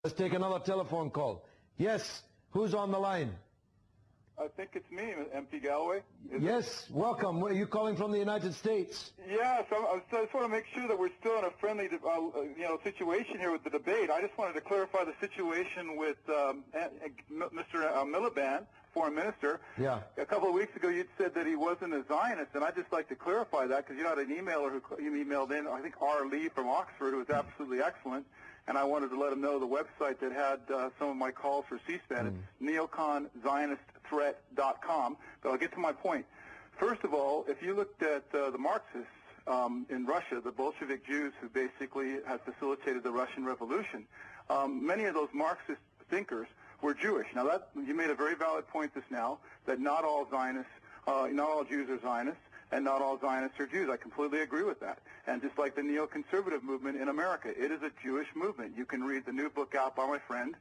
Let's take another telephone call. Yes, who's on the line? I think it's me, MP Galloway. Yes, welcome. Are you calling from the United States? Yes, I just want to make sure that we're still in a friendly, situation here with the debate. I just wanted to clarify the situation with Mr. Miliband, Foreign Minister. Yeah. A couple of weeks ago, you'd said that he wasn't a Zionist, and I'd just like to clarify that because you had an emailer who emailed in, I think R. Lee from Oxford, who was absolutely excellent. And I wanted to let him know the website that had some of my calls for C-SPAN. It's neoconzionistthreat.com. But I'll get to my point. First of all, if you looked at the Marxists in Russia, the Bolshevik Jews who basically had facilitated the Russian Revolution, many of those Marxist thinkers were Jewish. Now, you made a very valid point just now that not all Zionists, not all Jews are Zionists, and not all Zionists are Jews. I completely agree with that. And just like the neoconservative movement in America, it is a Jewish movement. You can read the new book out by my friend,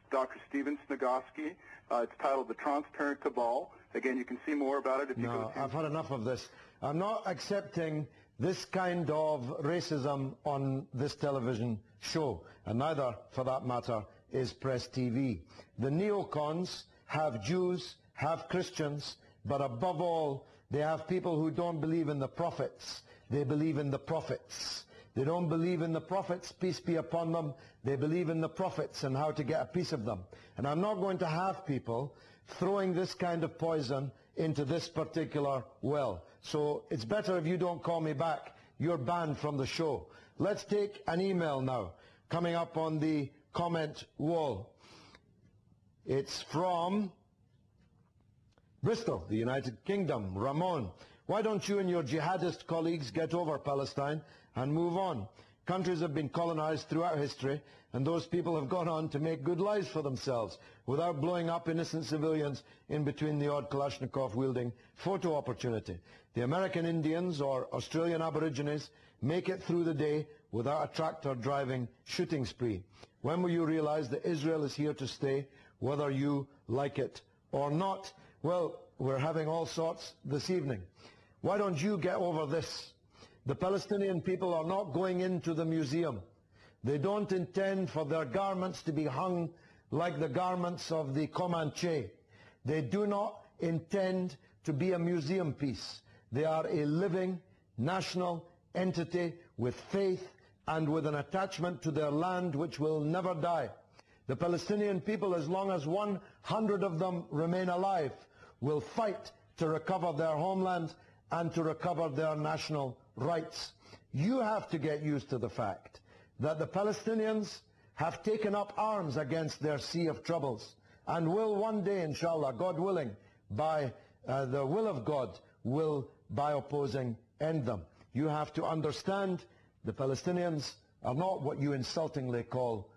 Dr. Stephen Snagosky. It's titled The Transparent Cabal. Again, you can see more about it if you go to... I've had enough of this. I'm not accepting this kind of racism on this television show, and neither, for that matter, is PressTV. The neocons have Jews, have Christians, but above all, they have people who don't believe in the prophets. They believe in the prophets. They don't believe in the prophets, peace be upon them. They believe in the prophets and how to get a piece of them. And I'm not going to have people throwing this kind of poison into this particular well. So it's better if you don't call me back. You're banned from the show. Let's take an email now, coming up on the comment wall. It's from Bristol, the United Kingdom. Ramon, why don't you and your jihadist colleagues get over Palestine and move on? Countries have been colonized throughout history, and those people have gone on to make good lives for themselves without blowing up innocent civilians in between the odd Kalashnikov-wielding photo opportunity. The American Indians or Australian Aborigines make it through the day without a tractor-driving shooting spree. When will you realize that Israel is here to stay, whether you like it or not? Well, we're having all sorts this evening. Why don't you get over this? The Palestinian people are not going into the museum. They don't intend for their garments to be hung like the garments of the Comanche. They do not intend to be a museum piece. They are a living national entity with faith and with an attachment to their land which will never die. The Palestinian people, as long as 100 of them remain alive, will fight to recover their homeland and to recover their national rights. You have to get used to the fact that the Palestinians have taken up arms against their sea of troubles and will one day, inshallah, God willing, by the will of God, will, by opposing, end them. You have to understand the Palestinians are not what you insultingly call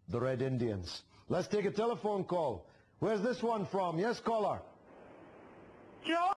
the Red Indians. Let's take a telephone call. Where's this one from? Yes, caller. George